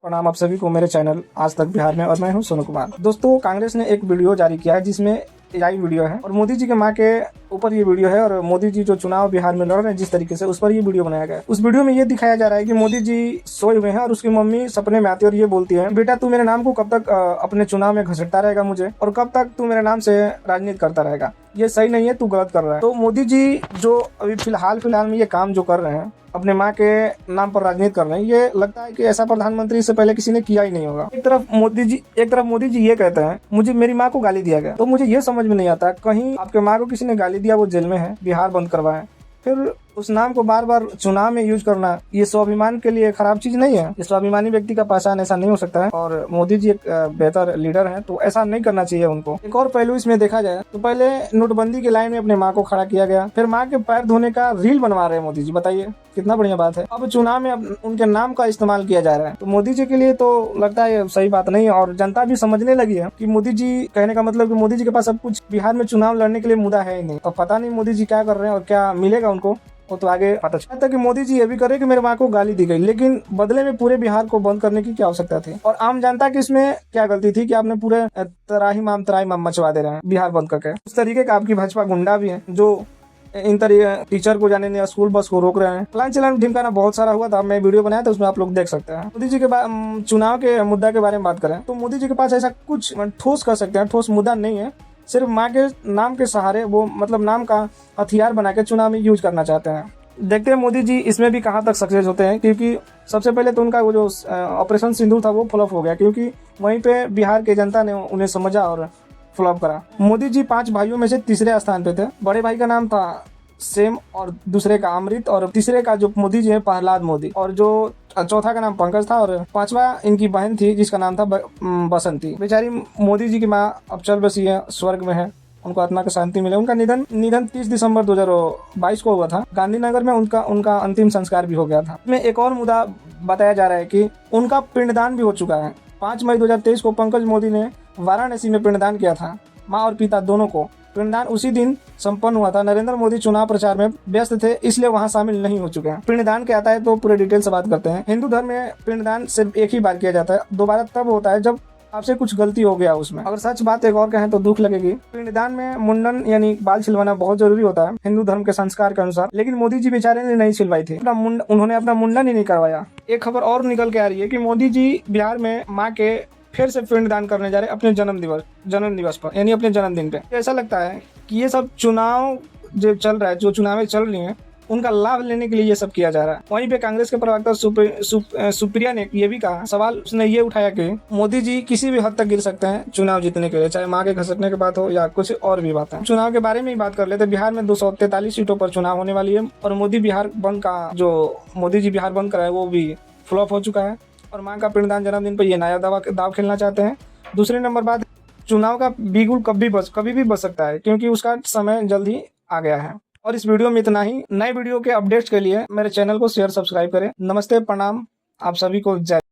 प्रणाम आप सभी को मेरे चैनल आज तक बिहार में, और मैं हूं सोनू कुमार। दोस्तों, कांग्रेस ने एक वीडियो जारी किया है जिसमें एआई वीडियो है और मोदी जी के मां के ऊपर ये वीडियो है, और मोदी जी जो चुनाव बिहार में लड़ रहे हैं जिस तरीके से, उस पर ये वीडियो बनाया गया है। उस वीडियो में ये दिखाया जा रहा है कि मोदी जी सोए हुए हैं और उसकी मम्मी सपने में आती है और ये बोलती है, बेटा तू मेरे नाम को कब तक अपने चुनाव में घसीटता रहेगा मुझे, और कब तक तू मेरे नाम से राजनीति करता रहेगा, ये सही नहीं है, तू गलत कर रहा है। तो मोदी जी जो अभी फिलहाल में ये काम जो कर रहे हैं, अपने माँ के नाम पर राजनीति कर रहे हैं, ये लगता है कि ऐसा प्रधानमंत्री इससे पहले किसी ने किया ही नहीं होगा। एक तरफ मोदी जी ये कहते हैं मुझे मेरी माँ को गाली दिया गया, तो मुझे ये समझ में नहीं आता, कहीं आपके माँ को किसी ने गाली दिया, वो जेल में है, बिहार बंद करवाए, फिर उस नाम को बार बार चुनाव में यूज करना, ये स्वाभिमान के लिए खराब चीज नहीं है। ये स्वाभिमानी व्यक्ति का पहचान ऐसा नहीं हो सकता है, और मोदी जी एक बेहतर लीडर हैं, तो ऐसा नहीं करना चाहिए उनको। एक और पहलू इसमें देखा जाए तो पहले नोटबंदी की लाइन में अपने माँ को खड़ा किया गया, फिर माँ के पैर धोने का रील बनवा रहे हैं मोदी जी, बताइए कितना बढ़िया बात है। अब चुनाव में उनके नाम का इस्तेमाल किया जा रहा है, तो मोदी जी के लिए तो लगता है सही बात नहीं है, और जनता भी समझने लगी है कि मोदी जी कहने का मतलब कि मोदी जी के पास सब कुछ बिहार में चुनाव लड़ने के लिए मुद्दा है ही नहीं। तो पता नहीं मोदी जी क्या कर रहे हैं और क्या मिलेगा उनको, वो तो आगे पता चलता कि मोदी जी ये भी करे कि मेरे माँ को गाली दी गई, लेकिन बदले में पूरे बिहार को बंद करने की क्या आवश्यकता थी, और आम जनता की इसमें क्या गलती थी कि आपने पूरे तराही माम मचवा दे रहे हैं बिहार बंद करके। उस तरीके का आपकी भाजपा गुंडा भी है जो इन तरीके टीचर को जाने नहीं, स्कूल बस को रोक रहे हैं। प्लान चलन ढिमकाना बहुत सारा हुआ था, मैं वीडियो बनाया था, उसमें आप लोग देख सकते हैं। मोदी जी के चुनाव के मुद्दा के बारे में बात करें तो मोदी जी के पास ऐसा कुछ ठोस कर सकते हैं, ठोस मुद्दा नहीं है, सिर्फ माँ के नाम के सहारे वो मतलब नाम का हथियार बना के चुनाव में यूज करना चाहते हैं। देखते हैं मोदी जी इसमें भी कहां तक सक्सेस होते हैं, क्योंकि सबसे पहले तो उनका वो जो ऑपरेशन सिंदूर था वो फ्लॉप हो गया, क्योंकि वहीं पे बिहार के जनता ने उन्हें समझा और फ्लॉप करा। मोदी जी 5 भाइयों में से तीसरे स्थान पे थे। बड़े भाई का नाम था सेम, और दूसरे का अमृत, और तीसरे का जो मोदी जी है प्रहलाद मोदी, और जो चौथा का नाम पंकज था, और 5वां इनकी बहन थी जिसका नाम था बसंती। बेचारी मोदी जी की माँ अब चल बसी है, स्वर्ग में है, उनको आत्मा की शांति मिले। उनका निधन 30 दिसंबर 2022 को हुआ था। गांधीनगर में उनका अंतिम संस्कार भी हो गया था। में एक और मुद्दा बताया जा रहा है कि उनका पिंडदान भी हो चुका है। 5 मई 2023 को पंकज मोदी ने वाराणसी में पिंडदान किया था, माँ और पिता दोनों को। पिंडदान उसी दिन संपन्न हुआ था। नरेंद्र मोदी चुनाव प्रचार में व्यस्त थे, इसलिए वहां शामिल नहीं हो चुके हैं। पिंडदान क्या आता है तो पूरे डिटेल से बात करते हैं। हिंदू धर्म में पिंडदान सिर्फ एक ही बार किया जाता है, दोबारा तब होता है जब आपसे कुछ गलती हो गया उसमें। अगर सच बात एक और कहें तो दुख लगेगी। पिंडदान में मुंडन यानी बाल छिलवाना बहुत जरूरी होता है हिंदू धर्म के संस्कार के अनुसार, लेकिन मोदी जी बेचारे ने नहीं छिलवाई थी, उन्होंने अपना मुंडन ही नहीं करवाया। एक खबर और निकल के आ रही है कि मोदी जी बिहार में माँ के फिर से पिंडदान करने जा रहे अपने जन्म दिवस पर, यानी अपने जन्मदिन पे। ऐसा लगता है कि ये सब चुनाव जो चल रहा है, जो चुनावें चल रही हैं, उनका लाभ लेने के लिए ये सब किया जा रहा है। वहीं पे कांग्रेस के प्रवक्ता सुप्रिया ने ये भी कहा, सवाल उसने ये उठाया कि मोदी जी किसी भी हद तक गिर सकते हैं चुनाव जीतने के लिए, चाहे माँ के घसटने की बात हो या कुछ और भी बात है। चुनाव के बारे में ही बात कर लेते। बिहार में 243 सीटों पर चुनाव होने वाली है, और मोदी जी बिहार बंद कराए वो भी फ्लॉप हो चुका है, और माँ का पिंडदान जन्मदिन पर ये नया दाव खेलना चाहते हैं। दूसरी नंबर बात, चुनाव का बिगुल कभी भी बच सकता है, क्योंकि उसका समय जल्द ही आ गया है। और इस वीडियो में इतना ही। नए वीडियो के अपडेट्स के लिए मेरे चैनल को शेयर सब्सक्राइब करें। नमस्ते, प्रणाम आप सभी को, जय।